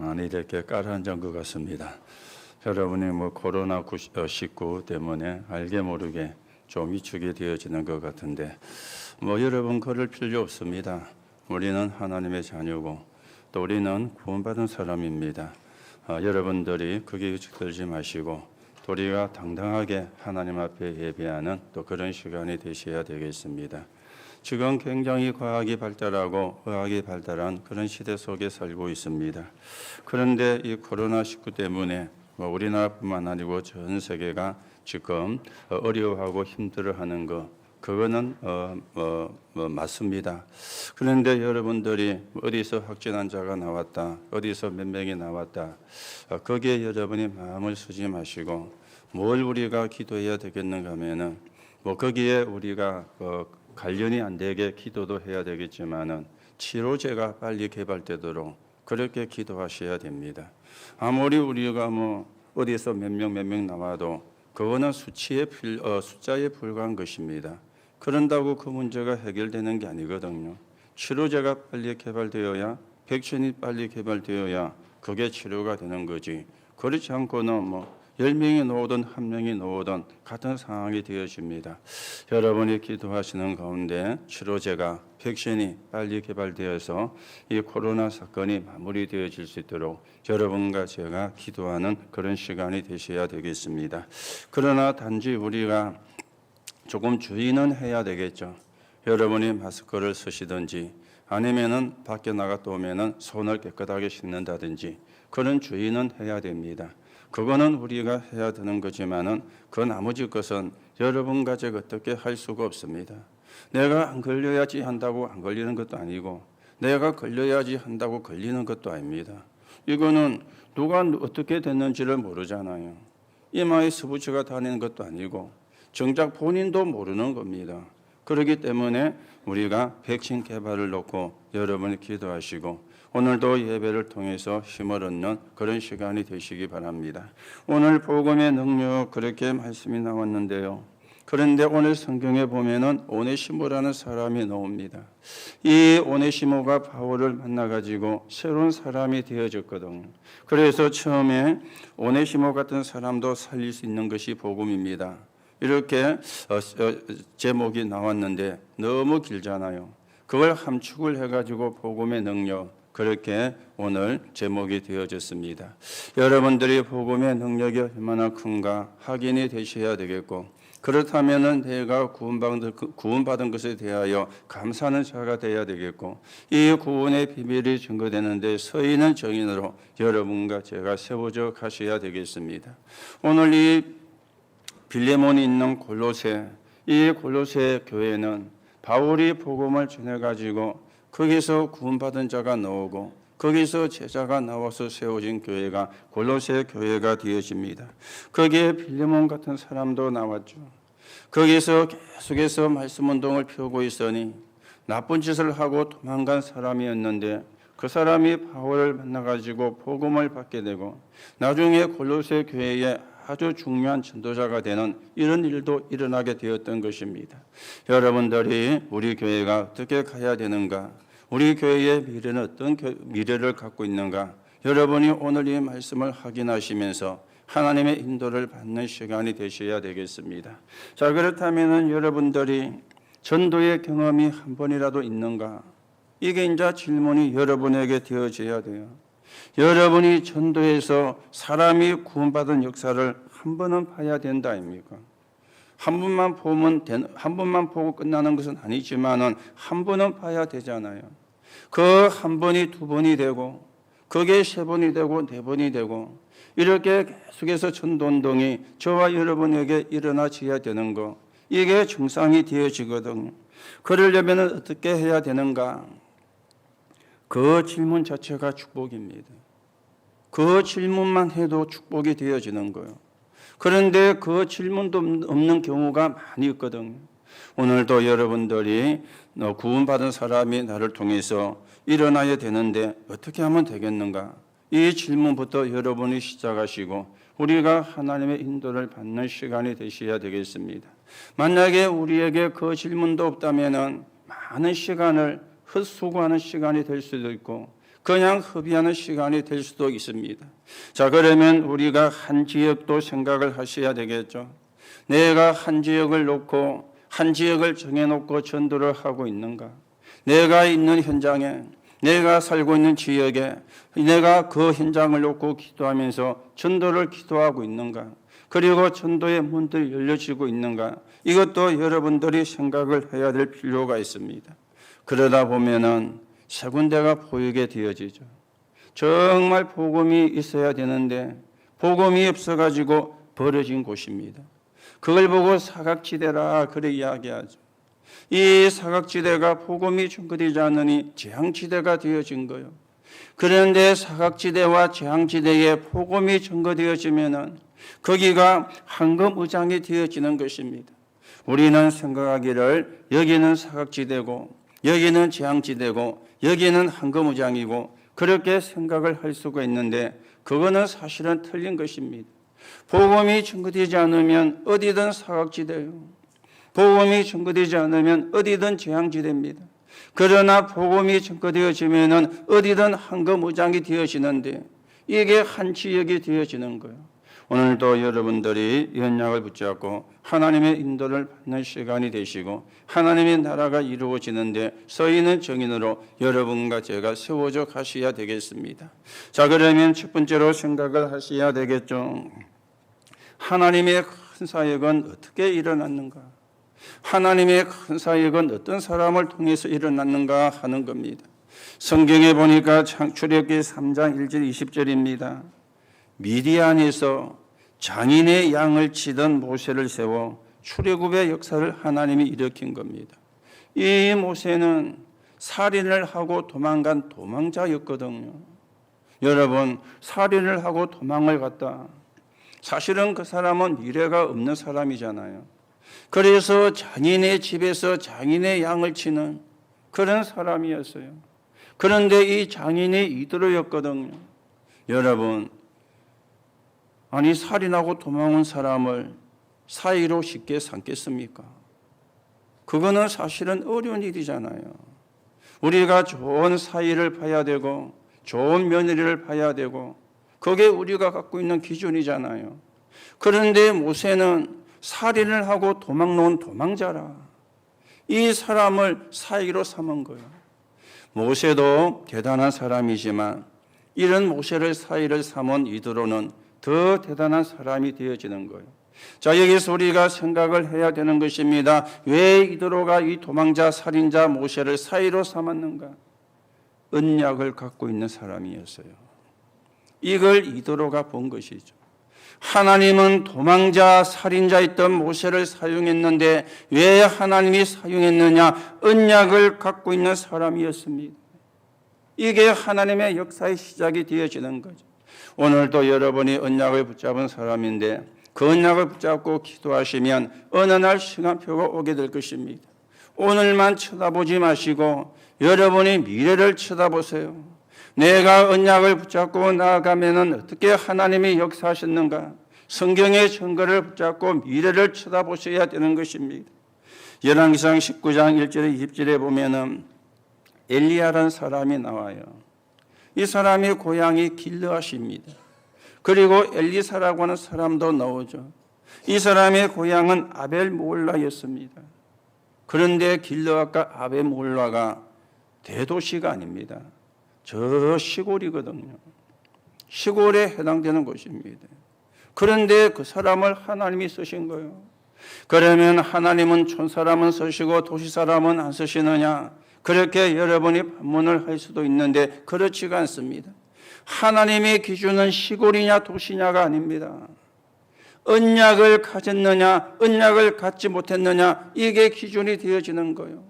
많이 이렇게 가라앉은 것 같습니다. 여러분이 코로나19 때문에 알게 모르게 좀 위축이 되어지는 것 같은데 여러분 그럴 필요 없습니다. 우리는 하나님의 자녀고 또 우리는 구원받은 사람입니다. 여러분들이 거기에 위축되지 마시고 또 우리가 당당하게 하나님 앞에 예배하는 또 그런 시간이 되셔야 되겠습니다. 지금 굉장히 과학이 발달하고 의학이 발달한 그런 시대 속에 살고 있습니다. 그런데 이 코로나19 때문에 우리나라뿐만 아니고 전 세계가 지금 어려워하고 힘들어하는 거 그거는 맞습니다. 그런데 여러분들이 어디서 확진 환자가 나왔다, 어디서 몇 명이 나왔다, 거기에 여러분이 마음을 쓰지 마시고 뭘 우리가 기도해야 되겠는가 하면은 거기에 우리가 관련이 안 되게 기도도 해야 되겠지만은 치료제가 빨리 개발되도록 그렇게 기도하셔야 됩니다. 아무리 우리가 어디서 몇 명 나와도 그거는 숫자에 불과한 것입니다. 그런다고 그 문제가 해결되는 게 아니거든요. 치료제가 빨리 개발되어야, 백신이 빨리 개발되어야 그게 치료가 되는 거지. 그렇지 않고는 10명이 나오든 1명이 나오든 같은 상황이 되어집니다. 여러분이 기도하시는 가운데 치료제가, 백신이 빨리 개발되어서 이 코로나 사건이 마무리되어질 수 있도록 여러분과 제가 기도하는 그런 시간이 되셔야 되겠습니다. 그러나 단지 우리가 조금 주의는 해야 되겠죠. 여러분이 마스크를 쓰시든지 아니면은 밖에 나갔다 오면은 손을 깨끗하게 씻는다든지 그런 주의는 해야 됩니다. 그거는 우리가 해야 되는 거지만은 그 나머지 것은 여러분과 제가 어떻게 할 수가 없습니다. 내가 안 걸려야지 한다고 안 걸리는 것도 아니고 내가 걸려야지 한다고 걸리는 것도 아닙니다. 이거는 누가 어떻게 됐는지를 모르잖아요. 이마에 스부치가 다니는 것도 아니고 정작 본인도 모르는 겁니다. 그렇기 때문에 우리가 백신 개발을 놓고 여러분이 기도하시고 오늘도 예배를 통해서 힘을 얻는 그런 시간이 되시기 바랍니다. 오늘 복음의 능력 그렇게 말씀이 나왔는데요. 그런데 오늘 성경에 보면은 오네시모라는 사람이 나옵니다. 이 오네시모가 바울을 만나가지고 새로운 사람이 되어졌거든요. 그래서 처음에 오네시모 같은 사람도 살릴 수 있는 것이 복음입니다. 이렇게 제목이 나왔는데 너무 길잖아요. 그걸 함축을 해가지고 복음의 능력 그렇게 오늘 제목이 되어졌습니다. 여러분들이 복음의 능력이 얼마나 큰가 확인이 되셔야 되겠고 그렇다면은 내가 구원받은 것에 대하여 감사하는 자가 되어야 되겠고 이 구원의 비밀이 증거되는데 서 있는 정인으로 여러분과 제가 세워져 가셔야 되겠습니다. 오늘 이 빌레몬이 있는 골로새 이 골로새 교회는 바울이 복음을 전해가지고 거기서 구원받은 자가 나오고 거기서 제자가 나와서 세워진 교회가 골로새 교회가 되어집니다. 거기에 빌레몬 같은 사람도 나왔죠. 거기서 계속해서 말씀 운동을 펴고 있으니 나쁜 짓을 하고 도망간 사람이었는데 그 사람이 바울을 만나가지고 복음을 받게 되고 나중에 골로새 교회에 아주 중요한 전도자가 되는 이런 일도 일어나게 되었던 것입니다. 여러분들이 우리 교회가 어떻게 가야 되는가? 우리 교회의 미래는 어떤 미래를 갖고 있는가? 여러분이 오늘 이 말씀을 확인하시면서 하나님의 인도를 받는 시간이 되셔야 되겠습니다. 자, 그렇다면 여러분들이 전도의 경험이 한 번이라도 있는가? 이게 이제 질문이 여러분에게 되어져야 돼요. 여러분이 전도해서 사람이 구원받은 역사를 한 번은 봐야 된다 아닙니까? 한 번만 보고 끝나는 것은 아니지만은 한 번은 봐야 되잖아요. 그 한 번이 두 번이 되고 그게 세 번이 되고 네 번이 되고 이렇게 계속해서 전도운동이 저와 여러분에게 일어나져야 되는 거 이게 정상이 되어지거든요. 그러려면 어떻게 해야 되는가? 그 질문 자체가 축복입니다. 그 질문만 해도 축복이 되어지는 거예요. 그런데 그 질문도 없는 경우가 많이 있거든요. 오늘도 여러분들이 구원받은 사람이 나를 통해서 일어나야 되는데 어떻게 하면 되겠는가? 이 질문부터 여러분이 시작하시고 우리가 하나님의 인도를 받는 시간이 되셔야 되겠습니다. 만약에 우리에게 그 질문도 없다면 많은 시간을 헛수고하는 시간이 될 수도 있고 그냥 허비하는 시간이 될 수도 있습니다. 자, 그러면 우리가 한 지역도 생각을 하셔야 되겠죠. 내가 한 지역을 놓고 한 지역을 정해놓고 전도를 하고 있는가? 내가 있는 현장에, 내가 살고 있는 지역에 내가 그 현장을 놓고 기도하면서 전도를 기도하고 있는가? 그리고 전도의 문들이 열려지고 있는가? 이것도 여러분들이 생각을 해야 될 필요가 있습니다. 그러다 보면은 세 군데가 보이게 되어지죠. 정말 복음이 있어야 되는데 복음이 없어가지고 벌어진 곳입니다. 그걸 보고 사각지대라 그래 이야기하죠. 이 사각지대가 복음이 전거되지 않으니 재앙지대가 되어진 거예요. 그런데 사각지대와 재앙지대에 복음이 전거되어지면은 거기가 황금의장이 되어지는 것입니다. 우리는 생각하기를 여기는 사각지대고 여기는 재앙지대고 여기는 황금의장이고 그렇게 생각을 할 수가 있는데 그거는 사실은 틀린 것입니다. 복음이 전거되지 않으면 어디든 사각지대요. 복음이 전거되지 않으면 어디든 재앙지대입니다. 그러나 복음이 전거되어지면 어디든 황금의장이 되어지는데 이게 한 지역이 되어지는 거예요. 오늘도 여러분들이 연약을 붙잡고 하나님의 인도를 받는 시간이 되시고 하나님의 나라가 이루어지는데 서 있는 정인으로 여러분과 제가 세워져 가셔야 되겠습니다. 자, 그러면 첫 번째로 생각을 하셔야 되겠죠. 하나님의 큰 사역은 어떻게 일어났는가? 하나님의 큰 사역은 어떤 사람을 통해서 일어났는가 하는 겁니다. 성경에 보니까 출애굽기 3장 1절 20절입니다. 미디안에서 장인의 양을 치던 모세를 세워 출애굽의 역사를 하나님이 일으킨 겁니다. 이 모세는 살인을 하고 도망간 도망자였거든요. 여러분, 살인을 하고 도망을 갔다. 사실은 그 사람은 미래가 없는 사람이잖아요. 그래서 장인의 집에서 장인의 양을 치는 그런 사람이었어요. 그런데 이 장인이 이드로였거든요. 여러분, 아니 살인하고 도망온 사람을 사이로 쉽게 삼겠습니까? 그거는 사실은 어려운 일이잖아요. 우리가 좋은 사이를 봐야 되고 좋은 며느리를 봐야 되고 그게 우리가 갖고 있는 기준이잖아요. 그런데 모세는 살인을 하고 도망놓은 도망자라. 이 사람을 사이로 삼은 거예요. 모세도 대단한 사람이지만 이런 모세를 사이를 삼은 이드로는 더 대단한 사람이 되어지는 거예요. 자, 여기서 우리가 생각을 해야 되는 것입니다. 왜 이드로가 이 도망자, 살인자 모세를 사이로 삼았는가? 언약을 갖고 있는 사람이었어요. 이걸 이드로가 본 것이죠. 하나님은 도망자, 살인자였던 모세를 사용했는데 왜 하나님이 사용했느냐? 언약을 갖고 있는 사람이었습니다. 이게 하나님의 역사의 시작이 되어지는 거죠. 오늘도 여러분이 언약을 붙잡은 사람인데 그 언약을 붙잡고 기도하시면 어느 날 시간표가 오게 될 것입니다. 오늘만 쳐다보지 마시고 여러분이 미래를 쳐다보세요. 내가 언약을 붙잡고 나아가면 어떻게 하나님이 역사하셨는가? 성경의 증거를 붙잡고 미래를 쳐다보셔야 되는 것입니다. 열왕기상 19장 1절에 20절에 보면은 엘리야라는 사람이 나와요. 이 사람의 고향이 길르앗입니다. 그리고 엘리사라고 하는 사람도 나오죠. 이 사람의 고향은 아벨몰라였습니다. 그런데 길르앗과 아벨몰라가 대도시가 아닙니다. 저 시골이거든요. 시골에 해당되는 곳입니다. 그런데 그 사람을 하나님이 쓰신 거예요. 그러면 하나님은 촌사람은 쓰시고 도시사람은 안 쓰시느냐? 그렇게 여러분이 반문을 할 수도 있는데 그렇지가 않습니다. 하나님의 기준은 시골이냐 도시냐가 아닙니다. 언약을 가졌느냐 언약을 갖지 못했느냐 이게 기준이 되어지는 거예요.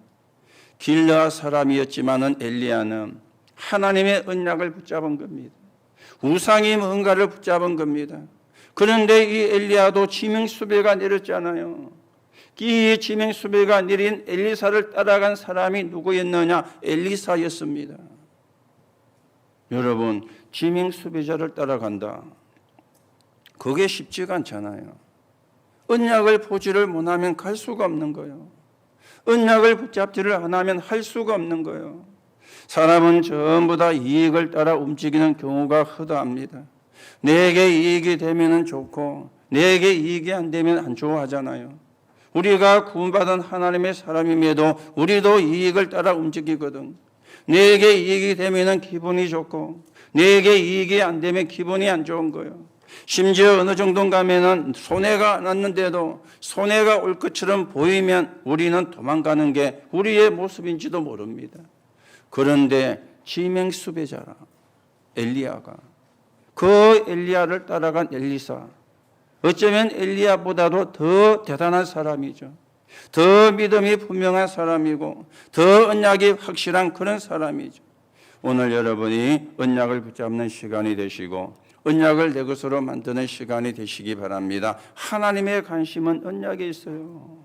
길르앗 사람이었지만은 엘리야는 하나님의 언약을 붙잡은 겁니다. 우상이 뭔가를 붙잡은 겁니다. 그런데 이 엘리야도 지명수배가 내렸잖아요. 이 지명수배가 내린 엘리사를 따라간 사람이 누구였느냐? 엘리사였습니다. 여러분, 지명수배자를 따라간다. 그게 쉽지가 않잖아요. 언약을 보지를 못하면 갈 수가 없는 거예요. 언약을 붙잡지를 안 하면 할 수가 없는 거예요. 사람은 전부 다 이익을 따라 움직이는 경우가 허다합니다. 내게 이익이 되면 좋고 내게 이익이 안 되면 안 좋아하잖아요. 우리가 구원받은 하나님의 사람임에도 우리도 이익을 따라 움직이거든. 내게 이익이 되면 기분이 좋고 내게 이익이 안 되면 기분이 안 좋은 거예요. 심지어 어느 정도 가면은 손해가 났는데도 손해가 올 것처럼 보이면 우리는 도망가는 게 우리의 모습인지도 모릅니다. 그런데 지명수배자라 엘리야가 그 엘리야를 따라간 엘리사, 어쩌면 엘리야보다도 더 대단한 사람이죠. 더 믿음이 분명한 사람이고 더 언약이 확실한 그런 사람이죠. 오늘 여러분이 언약을 붙잡는 시간이 되시고 언약을 내 것으로 만드는 시간이 되시기 바랍니다. 하나님의 관심은 언약에 있어요.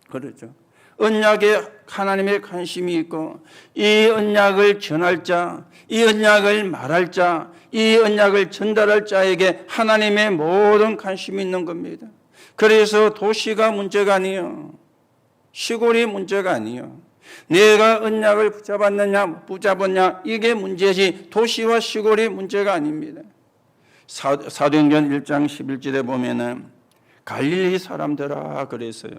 그렇죠. 언약에 하나님의 관심이 있고 이 언약을 전할 자, 이 언약을 말할 자, 이 언약을 전달할 자에게 하나님의 모든 관심이 있는 겁니다. 그래서 도시가 문제가 아니에요. 시골이 문제가 아니에요. 내가 언약을 붙잡았느냐 못 붙잡았냐 이게 문제지 도시와 시골이 문제가 아닙니다. 사도행전 1장 11절에 보면은 갈릴리 사람들아 그랬어요.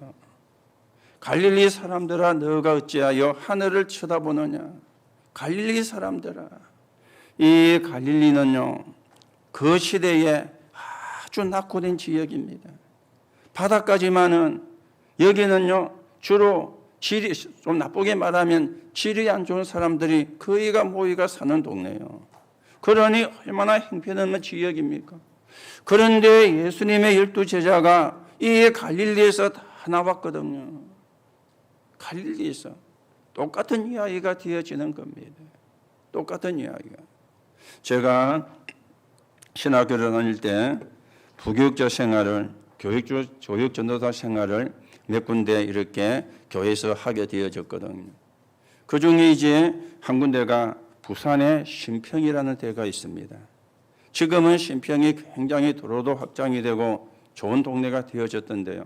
갈릴리 사람들아 너가 어찌하여 하늘을 쳐다보느냐. 갈릴리 사람들아. 이 갈릴리는요 그 시대에 아주 낙후된 지역입니다. 바다까지만은 여기는요 주로 질이 좀 나쁘게 말하면 질이 안 좋은 사람들이 거의가 모이가 사는 동네예요. 그러니 얼마나 형편없는 지역입니까? 그런데 예수님의 12 제자가 이 갈릴리에서 다 나왔거든요. 갈릴리에서 똑같은 이야기가 되어지는 겁니다. 똑같은 이야기가. 제가 신학교를 다닐 때 부교육자 생활을 교육 전도사 생활을 몇 군데 이렇게 교회에서 하게 되어졌거든요. 그 중에 이제 한 군데가 부산의 신평이라는 데가 있습니다. 지금은 신평이 굉장히 도로도 확장이 되고 좋은 동네가 되어졌던데요.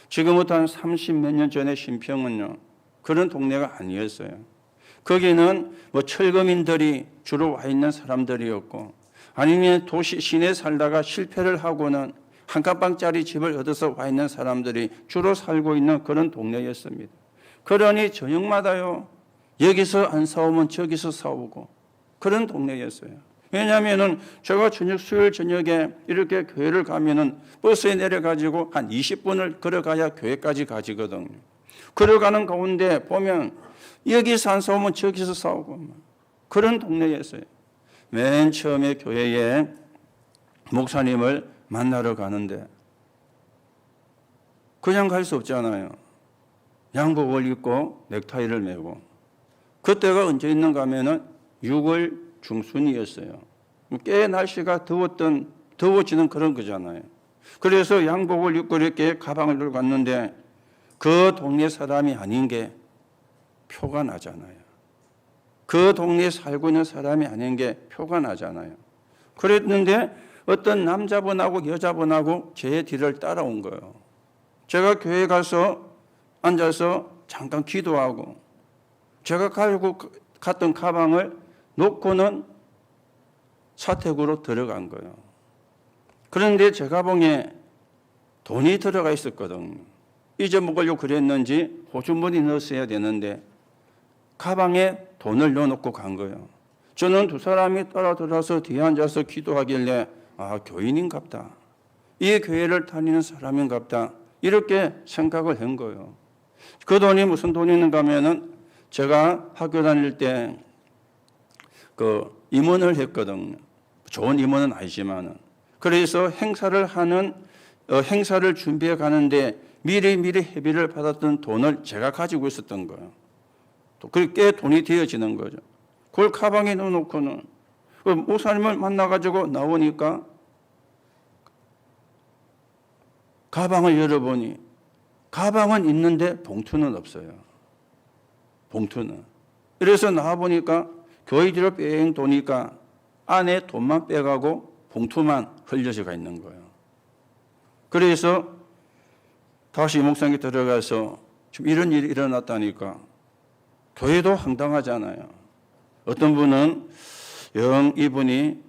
지금부터 한 30몇 년 전에 신평은요 그런 동네가 아니었어요. 거기는 뭐 철거민들이 주로 와 있는 사람들이었고 아니면 도시 시내에 살다가 실패를 하고는 한칸방짜리 집을 얻어서 와 있는 사람들이 주로 살고 있는 그런 동네였습니다. 그러니 저녁마다요 여기서 안 싸우면 저기서 싸우고 그런 동네였어요. 왜냐하면은 제가 수요일 저녁에 이렇게 교회를 가면은 버스에 내려가지고 한 20분을 걸어가야 교회까지 가지거든요. 걸어가는 가운데 보면 여기서 안 싸우면 저기서 싸우고 그런 동네였어요. 맨 처음에 교회에 목사님을 만나러 가는데 그냥 갈 수 없잖아요. 양복을 입고 넥타이를 메고 그때가 언제 있는가 하면은 6월 중순이었어요. 꽤 날씨가 더워지는 그런 거잖아요. 그래서 양복을 입고 이렇게 가방을 들고 갔는데 그 동네 사람이 아닌 게 표가 나잖아요. 그 동네에 살고 있는 사람이 아닌 게 표가 나잖아요. 그랬는데 어떤 남자분하고 여자분하고 제 뒤를 따라온 거예요. 제가 교회에 가서 앉아서 잠깐 기도하고 제가 가지고 갔던 가방을 놓고는 사택으로 들어간 거예요. 그런데 제 가방에 돈이 들어가 있었거든요. 잊어먹으려고 그랬는지 호주머니 넣었어야 되는데 가방에 돈을 넣어놓고 간 거예요. 저는 두 사람이 따라 들어서 뒤에 앉아서 기도하길래 교인인갑다. 이 교회를 다니는 사람인갑다. 이렇게 생각을 한 거예요. 그 돈이 무슨 돈이 있는가 하면은 제가 학교 다닐 때 그 임원을 했거든요. 좋은 임원은 아니지만은. 그래서 행사를 준비해 가는데 미리 회비를 받았던 돈을 제가 가지고 있었던 거예요. 그게 돈이 되어지는 거죠. 그걸 가방에 넣어놓고는 목사님을 만나가지고 나오니까 가방을 열어보니 가방은 있는데 봉투는 없어요. 봉투는. 그래서 나와보니까 교회 뒤로 뺑 도니까 안에 돈만 빼가고 봉투만 흘려져가 있는 거예요. 그래서 다시 목상에 들어가서 지금 이런 일이 일어났다니까 교회도 황당하잖아요. 어떤 분은 영 이분이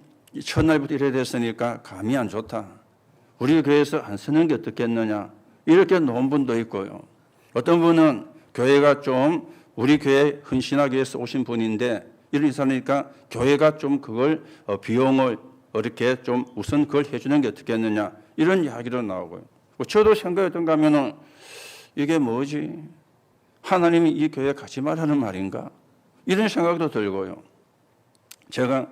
첫날부터 이래 됐으니까 감이 안 좋다. 우리 교회에서 안 쓰는 게 어떻겠느냐. 이렇게 놓은 분도 있고요. 어떤 분은 교회가 좀 우리 교회 헌신하기 위해서 오신 분인데 이런 사람이니까 교회가 좀 그걸 비용을 이렇게 좀 우선 그걸 해주는 게 어떻겠느냐. 이런 이야기로 나오고요. 저도 생각했던가 하면은 이게 뭐지? 하나님이 이 교회에 가지 말라는 말인가? 이런 생각도 들고요. 제가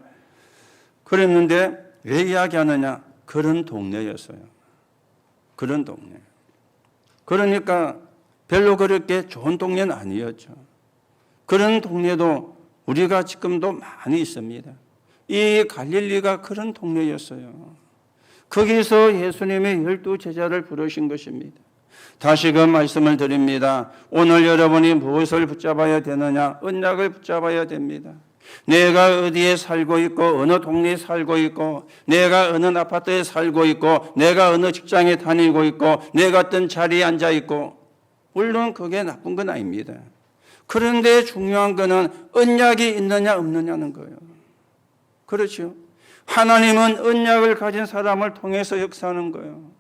그랬는데 왜 이야기하느냐? 그런 동네였어요. 그런 동네. 그러니까 별로 그렇게 좋은 동네는 아니었죠. 그런 동네도 우리가 지금도 많이 있습니다. 이 갈릴리가 그런 동네였어요. 거기서 예수님의 12제자를 부르신 것입니다. 다시금 말씀을 드립니다. 오늘 여러분이 무엇을 붙잡아야 되느냐? 언약을 붙잡아야 됩니다. 내가 어디에 살고 있고 어느 동네에 살고 있고 내가 어느 아파트에 살고 있고 내가 어느 직장에 다니고 있고 내가 어떤 자리에 앉아 있고 물론 그게 나쁜 건 아닙니다. 그런데 중요한 거는 언약이 있느냐 없느냐는 거예요. 그렇죠? 하나님은 언약을 가진 사람을 통해서 역사하는 거예요.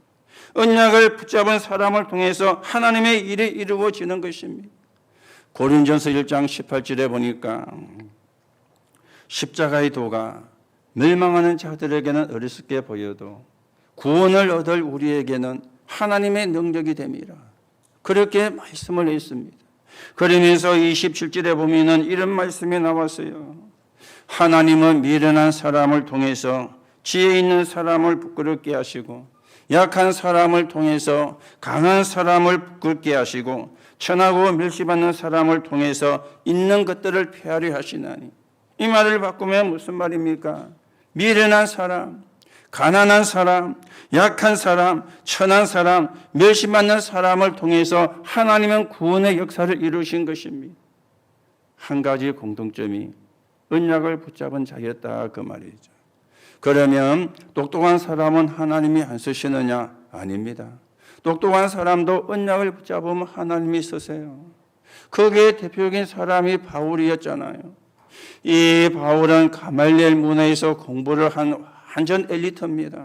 언약을 붙잡은 사람을 통해서 하나님의 일이 이루어지는 것입니다. 고린전서 1장 18절에 보니까 십자가의 도가 멸망하는 자들에게는 어리석게 보여도 구원을 얻을 우리에게는 하나님의 능력이 됨이라. 그렇게 말씀을 했습니다. 그러면서 27절에 보면은 이런 말씀이 나왔어요. 하나님은 미련한 사람을 통해서 지혜 있는 사람을 부끄럽게 하시고 약한 사람을 통해서 강한 사람을 부끄럽게 하시고 천하고 멸시받는 사람을 통해서 있는 것들을 폐하려 하시나니. 이 말을 바꾸면 무슨 말입니까? 미련한 사람, 가난한 사람, 약한 사람, 천한 사람, 멸시받는 사람을 통해서 하나님은 구원의 역사를 이루신 것입니다. 한 가지 공통점이 언약을 붙잡은 자였다 그 말이죠. 그러면 똑똑한 사람은 하나님이 안 쓰시느냐? 아닙니다. 똑똑한 사람도 언약을 붙잡으면 하나님이 쓰세요. 거기에 대표적인 사람이 바울이었잖아요. 이 바울은 가말리엘 문화에서 공부를 한 완전 엘리트입니다.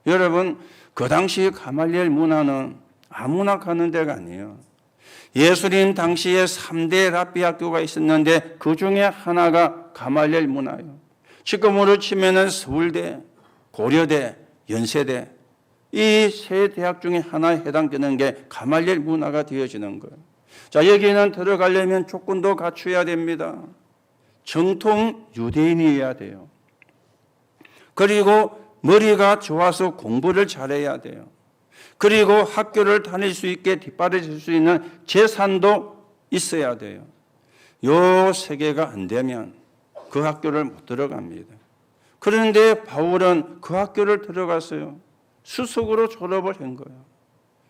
여러분, 그 당시 가말리엘 문화는 아무나 가는 데가 아니에요. 예수님 당시에 3대 랍비 학교가 있었는데 그 중에 하나가 가말리엘 문화예요. 지금으로 치면은 서울대, 고려대, 연세대 이 세 대학 중에 하나에 해당되는 게 가말리엘 문화가 되어지는 거예요. 자, 여기는 들어가려면 조건도 갖춰야 됩니다. 정통 유대인이어야 돼요. 그리고 머리가 좋아서 공부를 잘해야 돼요. 그리고 학교를 다닐 수 있게 뒷받아줄 수 있는 재산도 있어야 돼요. 요 세 개가 안 되면 그 학교를 못 들어갑니다. 그런데 바울은 그 학교를 들어갔어요. 수석으로 졸업을 한 거예요.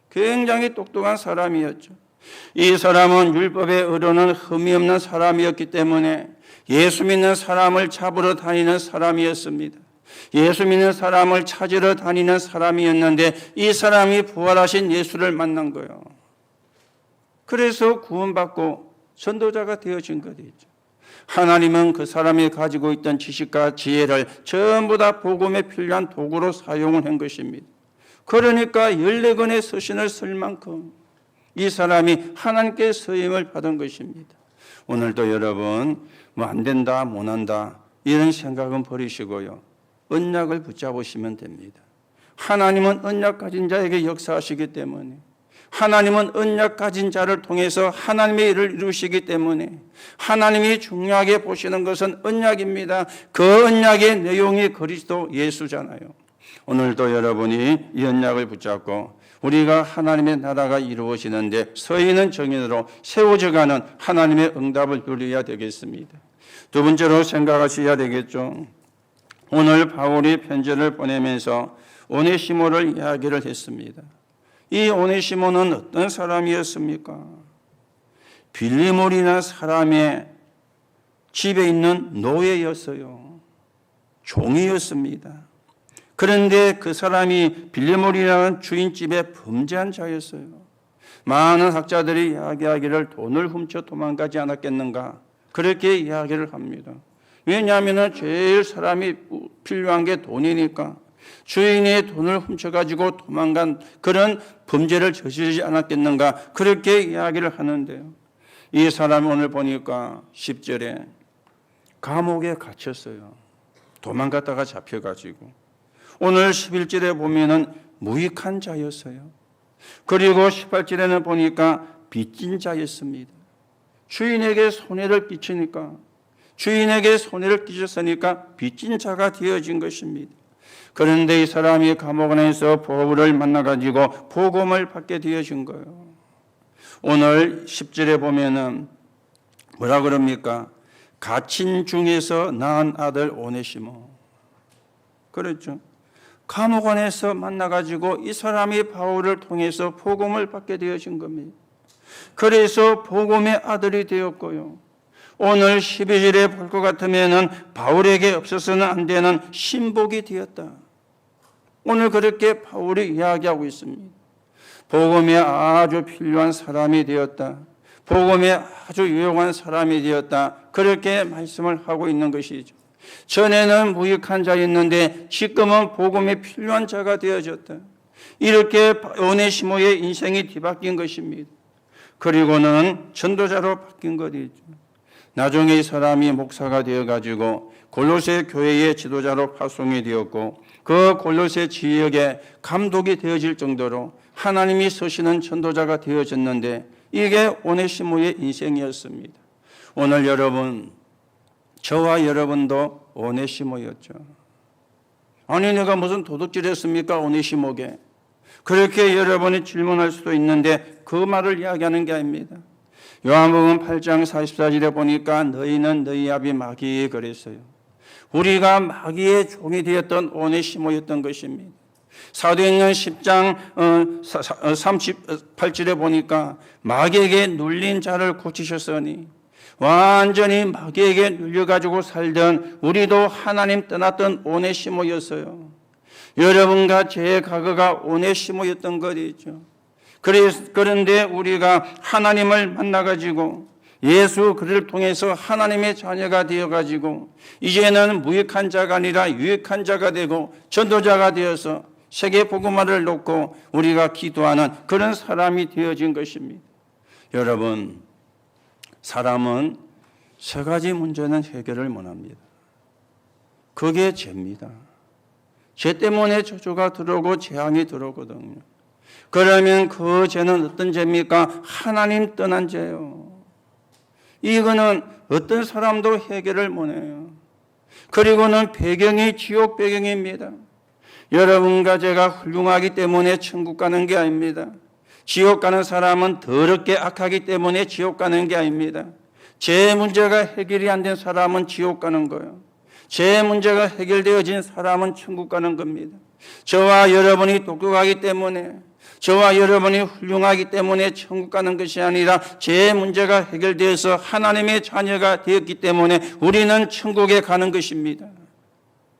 굉장히 똑똑한 사람이었죠. 이 사람은 율법에 어르는 흠이 없는 사람이었기 때문에 예수 믿는 사람을 잡으러 다니는 사람이었습니다. 예수 믿는 사람을 찾으러 다니는 사람이었는데 이 사람이 부활하신 예수를 만난 거예요. 그래서 구원받고 전도자가 되어진 것이죠. 하나님은 그 사람이 가지고 있던 지식과 지혜를 전부 다 복음에 필요한 도구로 사용을 한 것입니다. 그러니까 14권의 서신을 쓸 만큼 이 사람이 하나님께 서임을 받은 것입니다. 오늘도 여러분 뭐 안 된다 못한다 이런 생각은 버리시고요. 언약을 붙잡으시면 됩니다. 하나님은 언약 가진 자에게 역사하시기 때문에 하나님은 언약 가진 자를 통해서 하나님의 일을 이루시기 때문에 하나님이 중요하게 보시는 것은 언약입니다. 그 언약의 내용이 그리스도 예수잖아요. 오늘도 여러분이 이 언약을 붙잡고 우리가 하나님의 나라가 이루어지는데 서 있는 정인으로 세워져가는 하나님의 응답을 누려야 되겠습니다. 두 번째로 생각하셔야 되겠죠. 오늘 바울이 편지를 보내면서 오네시모를 이야기를 했습니다. 이 오네시모는 어떤 사람이었습니까? 빌리몰이라는 사람의 집에 있는 노예였어요. 종이었습니다. 그런데 그 사람이 빌리몰이라는 주인집에 범죄한 자였어요. 많은 학자들이 이야기하기를 돈을 훔쳐 도망가지 않았겠는가 그렇게 이야기를 합니다. 왜냐하면 제일 사람이 필요한 게 돈이니까 주인의 돈을 훔쳐가지고 도망간 그런 범죄를 저지르지 않았겠는가 그렇게 이야기를 하는데요. 이 사람이 오늘 보니까 10절에 감옥에 갇혔어요. 도망갔다가 잡혀가지고 오늘 11절에 보면은 무익한 자였어요. 그리고 18절에는 보니까 빚진 자였습니다. 주인에게 손해를 끼치니까 주인에게 손해를 끼쳤으니까 빚진 자가 되어진 것입니다. 그런데 이 사람이 감옥 안에서 보부를 만나가지고 복음을 받게 되어진 거예요. 오늘 10절에 보면은 뭐라 그럽니까? 갇힌 중에서 낳은 아들 오네시모. 그렇죠. 감옥 안에서 만나가지고 이 사람이 바울을 통해서 복음을 받게 되어진 겁니다. 그래서 복음의 아들이 되었고요. 오늘 12절에 볼 것 같으면은 바울에게 없어서는 안 되는 신복이 되었다. 오늘 그렇게 바울이 이야기하고 있습니다. 복음에 아주 필요한 사람이 되었다. 복음에 아주 유용한 사람이 되었다. 그렇게 말씀을 하고 있는 것이죠. 전에는 무익한 자였는데 지금은 복음에 필요한 자가 되어졌다. 이렇게 오네시모의 인생이 뒤바뀐 것입니다. 그리고는 전도자로 바뀐 것이죠. 나중에 이 사람이 목사가 되어가지고 골로새 교회의 지도자로 파송이 되었고 그 골로새 지역의 감독이 되어질 정도로 하나님이 쓰시는 전도자가 되어졌는데 이게 오네시모의 인생이었습니다. 오늘 여러분, 저와 여러분도 오네시모였죠. 아니 내가 무슨 도둑질했습니까 오네시모에게? 그렇게 여러분이 질문할 수도 있는데 그 말을 이야기하는 게 아닙니다. 요한복음 8장 44절에 보니까 너희는 너희 아비 마귀에 그랬어요. 우리가 마귀의 종이 되었던 오네시모였던 것입니다. 사도행전 10장 38절에 보니까 마귀에게 눌린 자를 고치셨으니 완전히 마귀에게 눌려가지고 살던 우리도 하나님 떠났던 오네시모였어요. 여러분과 제 과거가 오네시모였던 것이죠. 그런데 우리가 하나님을 만나가지고 예수 그를 통해서 하나님의 자녀가 되어가지고 이제는 무익한 자가 아니라 유익한 자가 되고 전도자가 되어서 세계 복음화를 놓고 우리가 기도하는 그런 사람이 되어진 것입니다. 여러분, 사람은 세 가지 문제는 해결을 못합니다. 그게 죄입니다. 죄 때문에 저주가 들어오고 재앙이 들어오거든요. 그러면 그 죄는 어떤 죄입니까? 하나님 떠난 죄요. 이거는 어떤 사람도 해결을 못해요. 그리고는 배경이 지옥 배경입니다. 여러분과 제가 훌륭하기 때문에 천국 가는 게 아닙니다. 지옥 가는 사람은 더럽게 악하기 때문에 지옥 가는 게 아닙니다. 제 문제가 해결이 안 된 사람은 지옥 가는 거예요. 제 문제가 해결되어진 사람은 천국 가는 겁니다. 저와 여러분이 똑똑하기 때문에 저와 여러분이 훌륭하기 때문에 천국 가는 것이 아니라 제 문제가 해결되어서 하나님의 자녀가 되었기 때문에 우리는 천국에 가는 것입니다.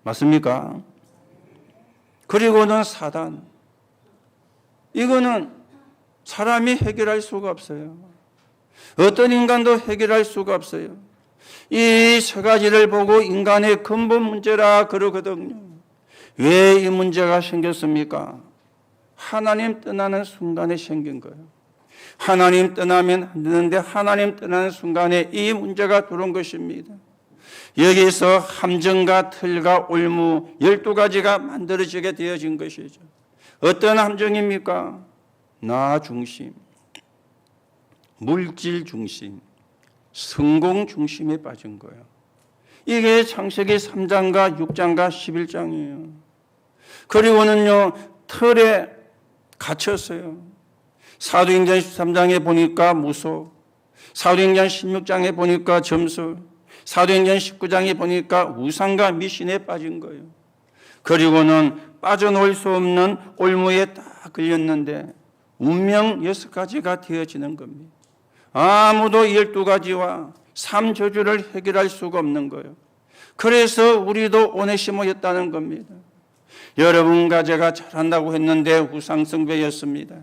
맞습니까? 그리고는 사단. 이거는 사람이 해결할 수가 없어요. 어떤 인간도 해결할 수가 없어요. 이 세 가지를 보고 인간의 근본 문제라 그러거든요. 왜 이 문제가 생겼습니까? 하나님 떠나는 순간에 생긴 거예요. 하나님 떠나면 안 되는데 하나님 떠나는 순간에 이 문제가 들어온 것입니다. 여기서 함정과 틀과 올무 12가지가 만들어지게 되어진 것이죠. 어떤 함정입니까? 나 중심, 물질 중심, 성공 중심에 빠진 거예요. 이게 창세기 3장과 6장과 11장이에요. 그리고는요, 틀에 갇혔어요. 사도행전 13장에 보니까 무속, 사도행전 16장에 보니까 점술, 사도행전 19장에 보니까 우상과 미신에 빠진 거예요. 그리고는 빠져나올 수 없는 올무에 딱 걸렸는데 운명 6가지가 되어지는 겁니다. 아무도 12가지와 3저주를 해결할 수가 없는 거예요. 그래서 우리도 오네시모였다는 겁니다. 여러분과 제가 잘한다고 했는데 우상숭배였습니다.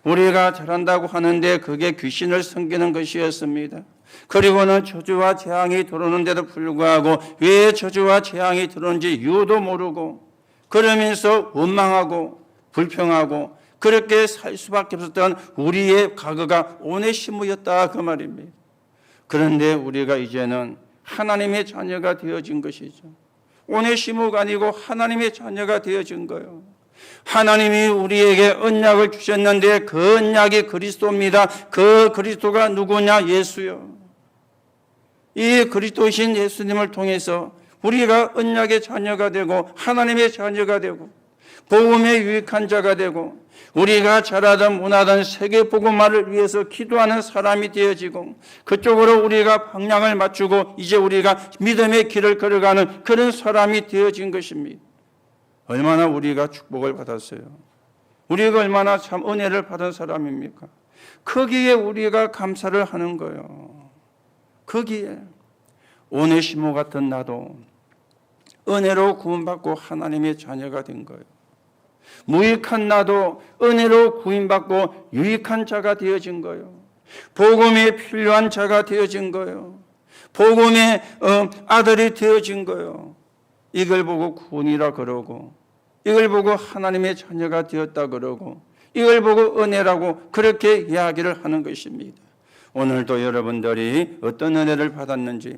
우리가 잘한다고 하는데 그게 귀신을 섬기는 것이었습니다. 그리고는 저주와 재앙이 들어오는데도 불구하고 왜 저주와 재앙이 들어오는지 이유도 모르고 그러면서 원망하고 불평하고 그렇게 살 수밖에 없었던 우리의 과거가 오네시모였다 그 말입니다. 그런데 우리가 이제는 하나님의 자녀가 되어진 것이죠. 오네시모가 아니고 하나님의 자녀가 되어진 거예요. 하나님이 우리에게 언약을 주셨는데 그 언약이 그리스도입니다. 그 그리스도가 누구냐? 예수요. 이 그리스도이신 예수님을 통해서 우리가 언약의 자녀가 되고 하나님의 자녀가 되고 복음에 유익한 자가 되고 우리가 잘하든 못하든 세계 복음화를 위해서 기도하는 사람이 되어지고 그쪽으로 우리가 방향을 맞추고 이제 우리가 믿음의 길을 걸어가는 그런 사람이 되어진 것입니다. 얼마나 우리가 축복을 받았어요. 우리가 얼마나 참 은혜를 받은 사람입니까? 거기에 우리가 감사를 하는 거예요. 거기에 오네시모 같은 나도 은혜로 구원받고 하나님의 자녀가 된 거예요. 무익한 나도 은혜로 구원받고 유익한 자가 되어진 거예요. 복음에 필요한 자가 되어진 거예요. 복음의 아들이 되어진 거예요. 이걸 보고 구원이라 그러고 이걸 보고 하나님의 자녀가 되었다 그러고 이걸 보고 은혜라고 그렇게 이야기를 하는 것입니다. 오늘도 여러분들이 어떤 은혜를 받았는지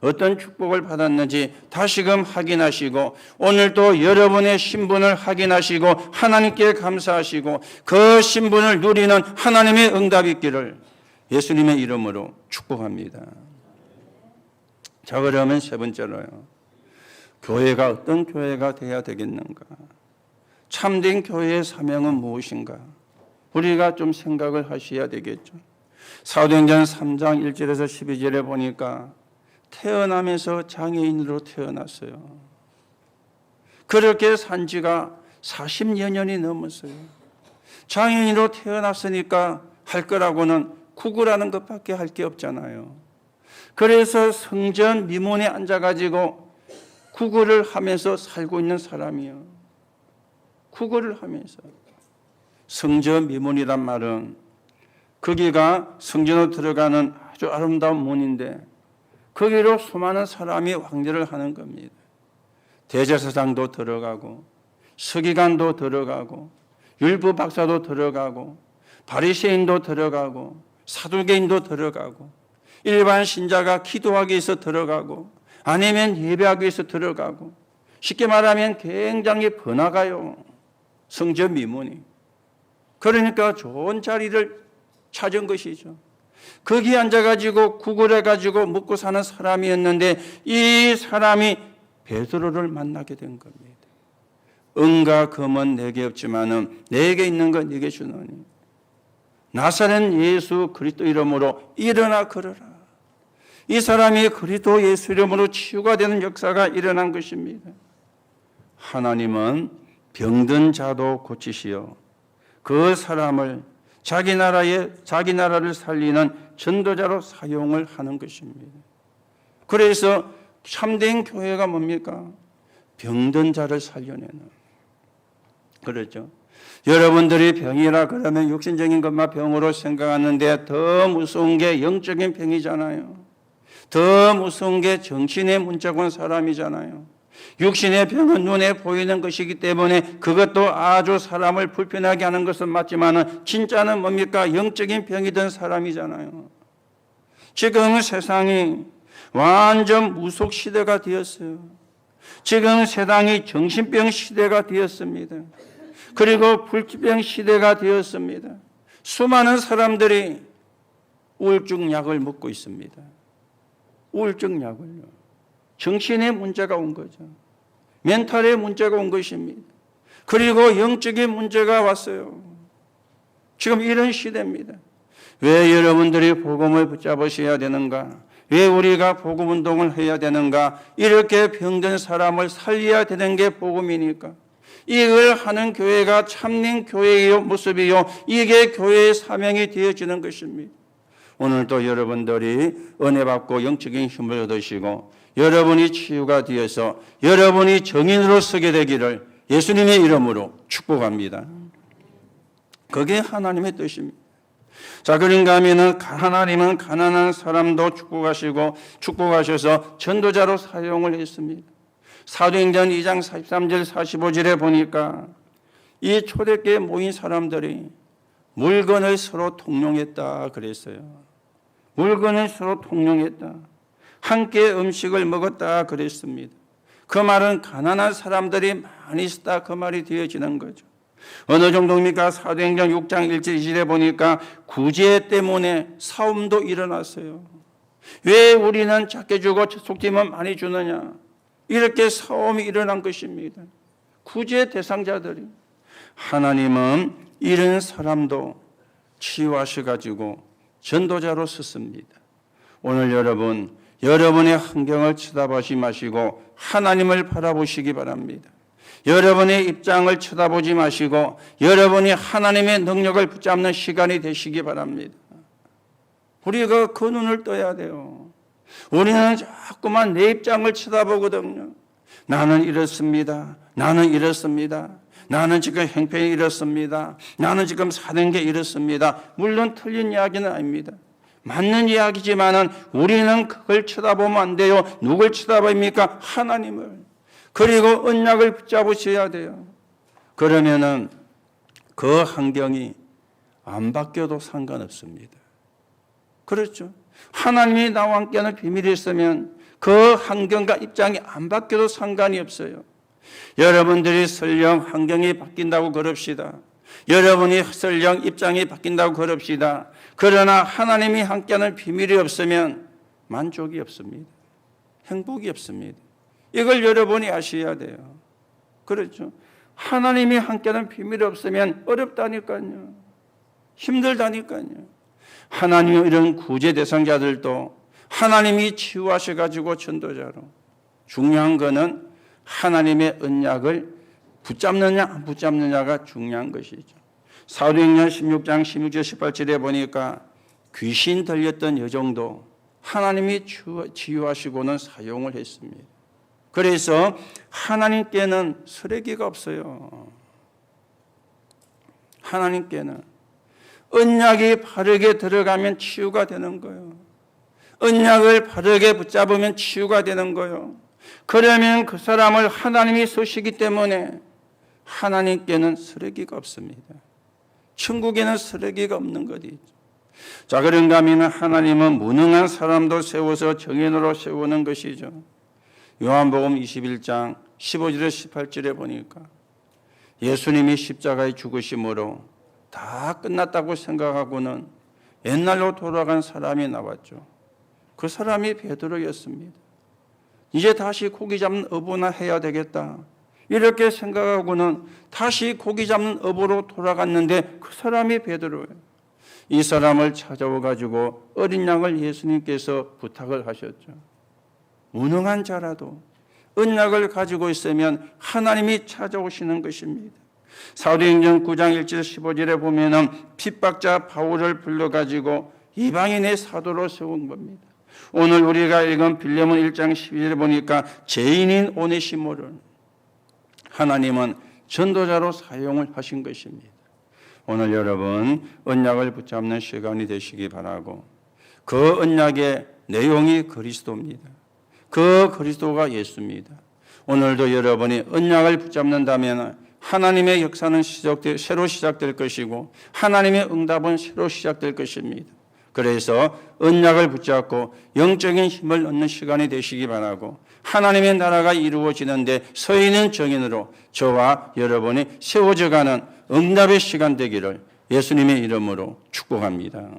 어떤 축복을 받았는지 다시금 확인하시고 오늘도 여러분의 신분을 확인하시고 하나님께 감사하시고 그 신분을 누리는 하나님의 응답이 있기를 예수님의 이름으로 축복합니다. 자, 그러면 세 번째로요. 교회가 어떤 교회가 되어야 되겠는가? 참된 교회의 사명은 무엇인가? 우리가 좀 생각을 하셔야 되겠죠. 사도행전 3장 1절에서 12절에 보니까 태어나면서 장애인으로 태어났어요. 그렇게 산 지가 40여 년이 넘었어요. 장애인으로 태어났으니까 할 거라고는 구걸하는 것밖에 할 게 없잖아요. 그래서 성전 미문에 앉아가지고 구걸을 하면서 살고 있는 사람이에요. 구걸을 하면서. 성전 미문이란 말은 거기가 성전으로 들어가는 아주 아름다운 문인데 거기로 수많은 사람이 왕래를 하는 겁니다. 대제사장도 들어가고 서기관도 들어가고 율법 박사도 들어가고 바리새인도 들어가고 사두개인도 들어가고 일반 신자가 기도하기 위해서 들어가고 아니면 예배하기 위해서 들어가고 쉽게 말하면 굉장히 번화가요. 성전 미문이. 그러니까 좋은 자리를 찾은 것이죠. 거기 앉아가지고 구걸해가지고 먹고 사는 사람이었는데 이 사람이 베드로를 만나게 된 겁니다. 은과 금은 내게 없지만은 내게 있는 건 네게 주노니 나사렛 예수 그리스도 이름으로 일어나 걸어라. 이 사람이 그리스도 예수 이름으로 치유가 되는 역사가 일어난 것입니다. 하나님은 병든 자도 고치시어 그 사람을 자기 나라를 살리는 전도자로 사용을 하는 것입니다. 그래서 참된 교회가 뭡니까? 병든 자를 살려내는. 그렇죠. 여러분들이 병이라 그러면 육신적인 것만 병으로 생각하는데 더 무서운 게 영적인 병이잖아요. 더 무서운 게 정신의 문제가 온 사람이잖아요. 육신의 병은 눈에 보이는 것이기 때문에 그것도 아주 사람을 불편하게 하는 것은 맞지만 진짜는 뭡니까? 영적인 병이 든 사람이잖아요. 지금 세상이 완전 무속 시대가 되었어요. 지금 세상이 정신병 시대가 되었습니다. 그리고 불치병 시대가 되었습니다. 수많은 사람들이 우울증 약을 먹고 있습니다. 우울증 약을요. 정신의 문제가 온 거죠. 멘탈의 문제가 온 것입니다. 그리고 영적인 문제가 왔어요. 지금 이런 시대입니다. 왜 여러분들이 복음을 붙잡으셔야 되는가? 왜 우리가 복음 운동을 해야 되는가? 이렇게 병든 사람을 살려야 되는 게 복음이니까. 이걸 하는 교회가 참된 교회의 모습이요. 이게 교회의 사명이 되어지는 것입니다. 오늘도 여러분들이 은혜 받고 영적인 힘을 얻으시고 여러분이 치유가 되어서 여러분이 정인으로 서게 되기를 예수님의 이름으로 축복합니다. 그게 하나님의 뜻입니다. 자, 그런가 하면은 하나님은 가난한 사람도 축복하셔서 전도자로 사용을 했습니다. 사도행전 2장 43절 45절에 보니까 이 초대교회에 모인 사람들이 물건을 서로 통용했다 그랬어요. 물건을 서로 통용했다. 함께 음식을 먹었다 그랬습니다. 그 말은 가난한 사람들이 많이 있었다 그 말이 되어지는 거죠. 어느 정도입니까? 사도행전 6장 1절 2절에 보니까 구제 때문에 싸움도 일어났어요. 왜 우리는 작게 주고 속되면 많이 주느냐? 이렇게 싸움이 일어난 것입니다. 구제 대상자들이. 하나님은 이런 사람도 치유하셔가지고 전도자로 썼습니다. 오늘 여러분의 환경을 쳐다보지 마시고 하나님을 바라보시기 바랍니다. 여러분의 입장을 쳐다보지 마시고 여러분이 하나님의 능력을 붙잡는 시간이 되시기 바랍니다. 우리가 그 눈을 떠야 돼요. 우리는 자꾸만 내 입장을 쳐다보거든요. 나는 이렇습니다. 나는 이렇습니다. 나는 지금 형편이 이렇습니다. 나는 지금 사는 게 이렇습니다. 물론 틀린 이야기는 아닙니다. 맞는 이야기지만은 우리는 그걸 쳐다보면 안 돼요. 누굴 쳐다봅니까? 하나님을. 그리고 언약을 붙잡으셔야 돼요. 그러면은 그 환경이 안 바뀌어도 상관없습니다. 그렇죠? 하나님이 나와 함께하는 비밀이 있으면 그 환경과 입장이 안 바뀌어도 상관이 없어요. 여러분들이 설령 환경이 바뀐다고 그럽시다. 여러분이 설령 입장이 바뀐다고 그럽시다. 그러나 하나님이 함께하는 비밀이 없으면 만족이 없습니다. 행복이 없습니다. 이걸 여러분이 아셔야 돼요. 그렇죠? 하나님이 함께하는 비밀이 없으면 어렵다니까요. 힘들다니까요. 하나님의 이런 구제 대상자들도 하나님이 치유하셔가지고 전도자로. 중요한 거는 하나님의 언약을 붙잡느냐 안 붙잡느냐가 중요한 것이죠. 사도행전 16장 16절 18절에 보니까 귀신 들렸던 여종도 하나님이 치유하시고는 사용을 했습니다. 그래서 하나님께는 쓰레기가 없어요. 하나님께는 언약이 바르게 들어가면 치유가 되는 거예요. 언약을 바르게 붙잡으면 치유가 되는 거예요. 그러면 그 사람을 하나님이 쓰시기 때문에 하나님께는 쓰레기가 없습니다. 천국에는 쓰레기가 없는 것이죠. 자, 그런가 하면 하나님은 무능한 사람도 세워서 정인으로 세우는 것이죠. 요한복음 21장 15절에 18절에 보니까 예수님이 십자가에 죽으심으로 다 끝났다고 생각하고는 옛날로 돌아간 사람이 나왔죠. 그 사람이 베드로였습니다. 이제 다시 고기 잡는 어부나 해야 되겠다. 이렇게 생각하고는 다시 고기 잡는 어부로 돌아갔는데 그 사람이 베드로예요. 이 사람을 찾아와가지고 어린 양을 예수님께서 부탁을 하셨죠. 무능한 자라도 언약을 가지고 있으면 하나님이 찾아오시는 것입니다. 사도행전 9장 1절 15절에 보면은 핍박자 바울을 불러가지고 이방인의 사도로 세운 겁니다. 오늘 우리가 읽은 빌레몬 1장 12절에 보니까 죄인인 오네시모를 하나님은 전도자로 사용을 하신 것입니다. 오늘 여러분 언약을 붙잡는 시간이 되시기 바라고 그 언약의 내용이 그리스도입니다. 그 그리스도가 예수입니다. 오늘도 여러분이 언약을 붙잡는다면 하나님의 역사는 새로 시작될 것이고 하나님의 응답은 새로 시작될 것입니다. 그래서 언약을 붙잡고 영적인 힘을 얻는 시간이 되시기 바라고 하나님의 나라가 이루어지는데 서 있는 정인으로 저와 여러분이 세워져가는 응답의 시간 되기를 예수님의 이름으로 축복합니다.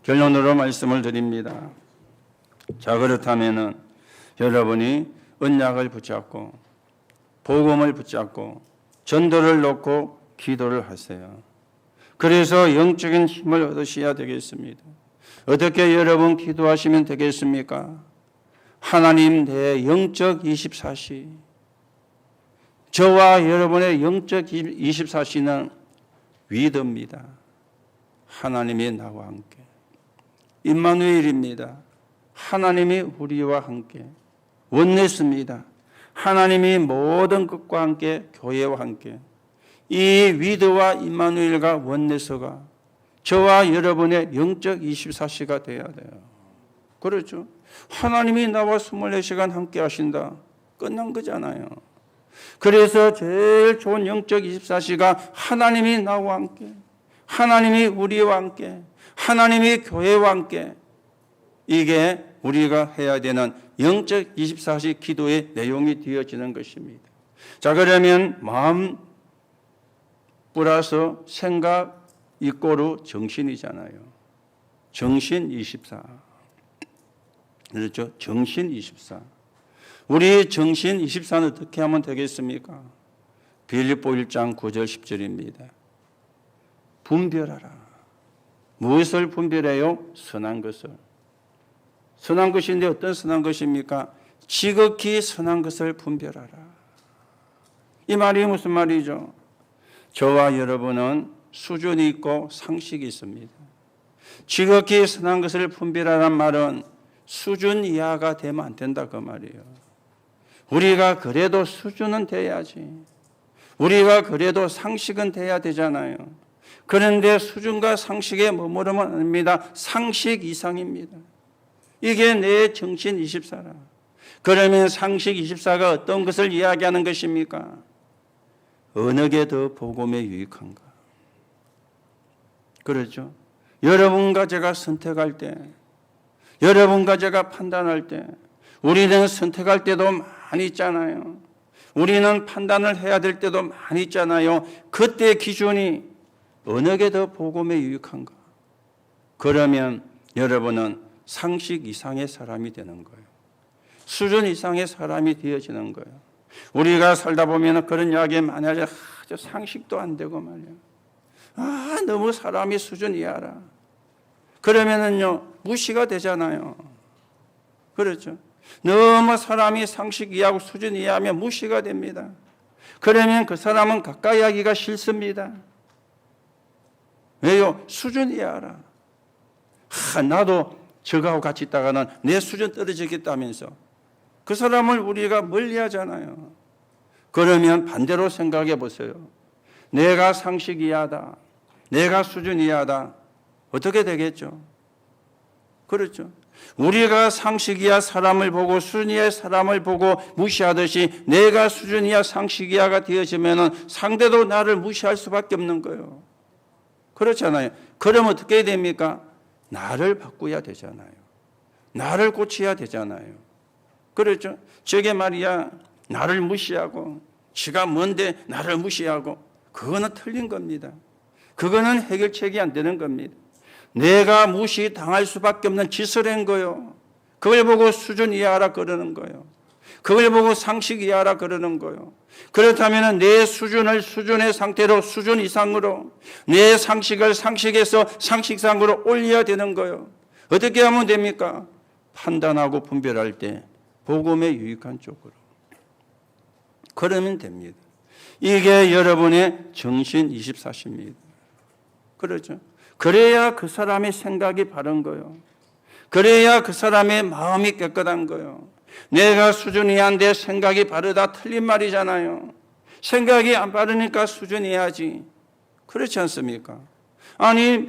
결론으로 말씀을 드립니다. 자, 그렇다면은 여러분이 언약을 붙잡고 복음을 붙잡고 전도를 놓고 기도를 하세요. 그래서 영적인 힘을 얻으셔야 되겠습니다. 어떻게 여러분 기도하시면 되겠습니까? 하나님 내 영적 24시, 저와 여러분의 영적 24시는 위드입니다. 하나님이 나와 함께. 임마누엘입니다. 하나님이 우리와 함께. 원내스입니다. 하나님이 모든 것과 함께 교회와 함께. 이 위드와 임마누엘과 원내스가 저와 여러분의 영적 24시가 돼야 돼요. 그렇죠? 하나님이 나와 24시간 함께 하신다. 끝난 거잖아요. 그래서 제일 좋은 영적 24시가 하나님이 나와 함께, 하나님이 우리와 함께, 하나님이 교회와 함께, 이게 우리가 해야 되는 영적 24시 기도의 내용이 되어지는 것입니다. 자, 그러면 마음 플러스 생각 이꼬르 정신이잖아요. 정신 24. 그렇죠? 정신 24. 우리 정신 24는 어떻게 하면 되겠습니까? 빌립보 1장 9절 10절입니다. 분별하라. 무엇을 분별해요? 선한 것을. 선한 것인데 어떤 선한 것입니까? 지극히 선한 것을 분별하라. 이 말이 무슨 말이죠? 저와 여러분은 수준이 있고 상식이 있습니다. 지극히 선한 것을 분별하라는 말은 수준 이하가 되면 안 된다 그 말이에요. 우리가 그래도 수준은 돼야지. 우리가 그래도 상식은 돼야 되잖아요. 그런데 수준과 상식에 머무르면 안 됩니다. 상식 이상입니다. 이게 내 정신 24라. 그러면 상식 24가 어떤 것을 이야기하는 것입니까? 어느 게 더 복음에 유익한가? 그렇죠? 여러분과 제가 선택할 때, 여러분과 제가 판단할 때, 우리는 선택할 때도 많이 있잖아요. 우리는 판단을 해야 될 때도 많이 있잖아요. 그때 기준이 어느 게 더 복음에 유익한가? 그러면 여러분은 상식 이상의 사람이 되는 거예요. 수준 이상의 사람이 되어지는 거예요. 우리가 살다 보면 그런 이야기 많이 하죠. 저 상식도 안 되고 말이야. 너무 사람이 수준 이하라. 그러면은요, 무시가 되잖아요. 그렇죠? 너무 사람이 상식 이하고 수준 이하면 무시가 됩니다. 그러면 그 사람은 가까이 하기가 싫습니다. 왜요? 수준 이하라. 나도 저거하고 같이 있다가는 내 수준 떨어지겠다면서 그 사람을 우리가 멀리하잖아요. 그러면 반대로 생각해 보세요. 내가 상식 이하다, 내가 수준 이하다, 어떻게 되겠죠? 그렇죠? 우리가 상식 이하 사람을 보고 수준 이하의 사람을 보고 무시하듯이 내가 수준 이하 상식 이하가 되어지면 상대도 나를 무시할 수밖에 없는 거예요. 그렇잖아요. 그러면 어떻게 됩니까? 나를 바꾸어야 되잖아요. 나를 고쳐야 되잖아요. 그렇죠? 저게 말이야, 나를 무시하고 지가 뭔데 나를 무시하고, 그거는 틀린 겁니다. 그거는 해결책이 안 되는 겁니다. 내가 무시당할 수밖에 없는 짓을 한 거예요. 그걸 보고 수준 이하라 그러는 거예요. 그걸 보고 상식 이하라 그러는 거예요. 그렇다면 내 수준을 수준의 상태로 수준 이상으로, 내 상식을 상식에서 상식상으로 올려야 되는 거예요. 어떻게 하면 됩니까? 판단하고 분별할 때 복음에 유익한 쪽으로. 그러면 됩니다. 이게 여러분의 정신 24시입니다. 그렇죠? 그래야 그 사람의 생각이 바른 거예요. 그래야 그 사람의 마음이 깨끗한 거예요. 내가 수준이 한데 생각이 바르다, 틀린 말이잖아요. 생각이 안 바르니까 수준이 해야지. 그렇지 않습니까? 아니,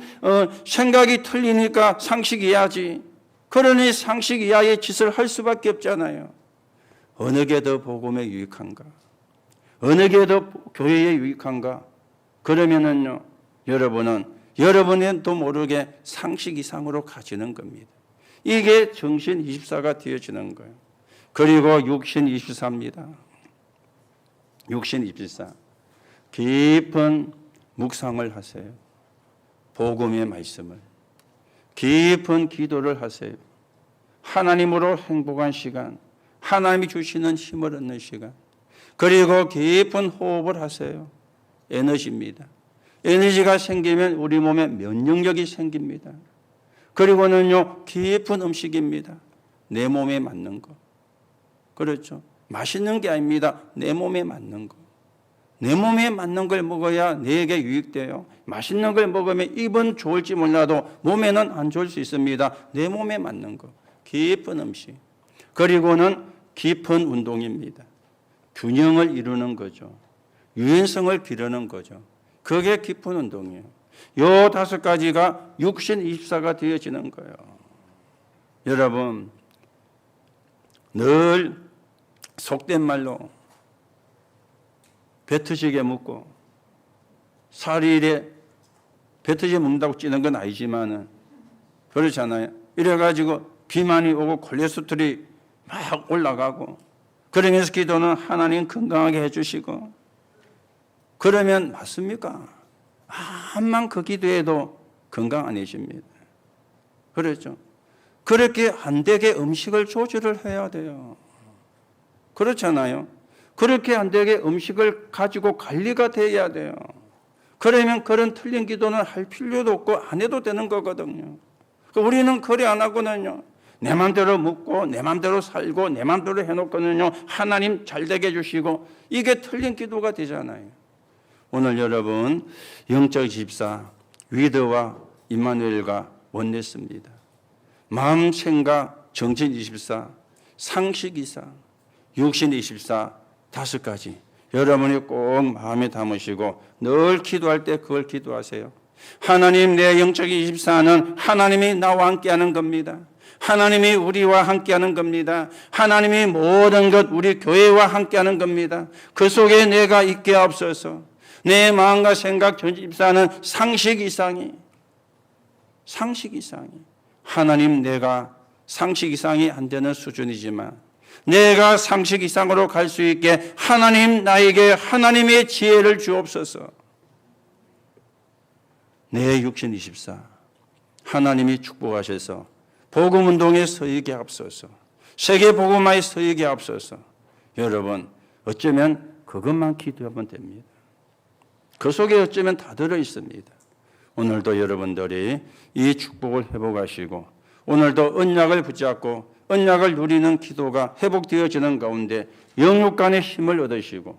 생각이 틀리니까 상식이 해야지. 그러니 상식 이하의 짓을 할 수밖에 없잖아요. 어느 게 더 복음에 유익한가? 어느 게 더 교회에 유익한가? 그러면은요, 여러분은 여러분도 모르게 상식 이상으로 가지는 겁니다. 이게 정신 24가 되어지는 거예요. 그리고 육신 24입니다. 육신 24. 깊은 묵상을 하세요. 복음의 말씀을. 깊은 기도를 하세요. 하나님으로 행복한 시간, 하나님이 주시는 힘을 얻는 시간, 그리고 깊은 호흡을 하세요. 에너지입니다. 에너지가 생기면 우리 몸에 면역력이 생깁니다. 그리고는요, 깊은 음식입니다. 내 몸에 맞는 거. 그렇죠? 맛있는 게 아닙니다. 내 몸에 맞는 거. 내 몸에 맞는 걸 먹어야 내게 유익돼요. 맛있는 걸 먹으면 입은 좋을지 몰라도 몸에는 안 좋을 수 있습니다. 내 몸에 맞는 거. 깊은 음식. 그리고는 깊은 운동입니다. 균형을 이루는 거죠. 유연성을 기르는 거죠. 그게 깊은 운동이에요. 요 5가지가 육신 24가 되어지는 거예요. 여러분, 늘 속된 말로 배 터지게 묻고 살일에 배 터지게 묻는다고 찌는 건 아니지만은 그렇잖아요. 이래가지고 비만이 오고 콜레스테롤이 막 올라가고 그러면서 기도는 하나님 건강하게 해주시고 그러면 맞습니까? 암만 그 기도해도 건강 아니십니다. 그렇죠? 그렇게 안 되게 음식을 조절을 해야 돼요. 그렇잖아요. 그렇게 안 되게 음식을 가지고 관리가 돼야 돼요. 그러면 그런 틀린 기도는 할 필요도 없고 안 해도 되는 거거든요. 우리는 그래 안 하고는요. 내 맘대로 묻고 내 맘대로 살고 내 맘대로 해놓고는요. 하나님 잘 되게 해주시고 이게 틀린 기도가 되잖아요. 오늘 여러분 영적 집사 위드와 임마누엘과 원냈습니다. 마음, 생각, 정신 24, 상식 이상, 육신 24, 5가지 여러분이 꼭 마음에 담으시고 늘 기도할 때 그걸 기도하세요. 하나님, 내 영적 24는 하나님이 나와 함께하는 겁니다. 하나님이 우리와 함께하는 겁니다. 하나님이 모든 것 우리 교회와 함께하는 겁니다. 그 속에 내가 있게 하옵소서. 내 마음과 생각, 정신 24는 상식 이상이 하나님, 내가 상식 이상이 안 되는 수준이지만 내가 상식 이상으로 갈 수 있게 하나님 나에게 하나님의 지혜를 주옵소서. 내 육신 24 하나님이 축복하셔서 복음운동에 서이게 앞서서 세계 복음화에 서이게 앞서서 여러분 어쩌면 그것만 기도하면 됩니다. 그 속에 어쩌면 다 들어있습니다. 오늘도 여러분들이 이 축복을 회복하시고 오늘도 언약을 붙잡고 언약을 누리는 기도가 회복되어지는 가운데 영육 간의 힘을 얻으시고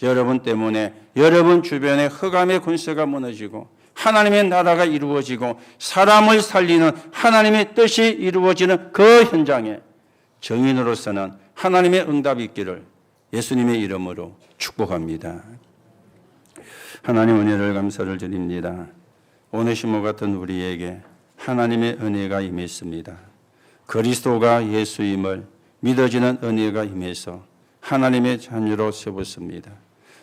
여러분 때문에 여러분 주변에 흑암의 권세가 무너지고 하나님의 나라가 이루어지고 사람을 살리는 하나님의 뜻이 이루어지는 그 현장에 정인으로서는 하나님의 응답이 있기를 예수님의 이름으로 축복합니다. 하나님 은혜를 감사를 드립니다. 오네시모 같은 우리에게 하나님의 은혜가 임했습니다. 그리스도가 예수임을 믿어지는 은혜가 임해서 하나님의 자녀로 세웠습니다.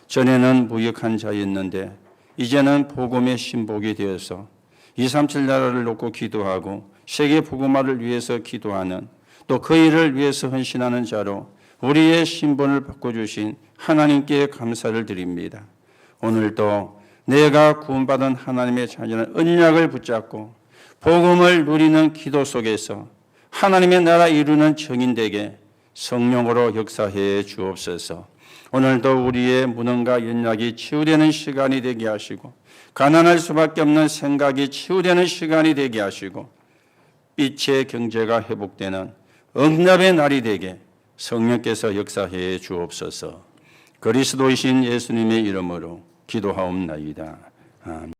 전에는 무역한 자였는데 이제는 복음의 신복이 되어서 237 나라를 놓고 기도하고 세계 복음화를 위해서 기도하는 또 그 일을 위해서 헌신하는 자로 우리의 신분을 바꿔주신 하나님께 감사를 드립니다. 오늘도 내가 구원받은 하나님의 자녀는 언약을 붙잡고 복음을 누리는 기도 속에서 하나님의 나라 이루는 정인되게 성령으로 역사해 주옵소서. 오늘도 우리의 무능과 연약이 치유되는 시간이 되게 하시고 가난할 수밖에 없는 생각이 치유되는 시간이 되게 하시고 빛의 경제가 회복되는 응답의 날이 되게 성령께서 역사해 주옵소서. 그리스도이신 예수님의 이름으로 기도하옵나이다. 아멘.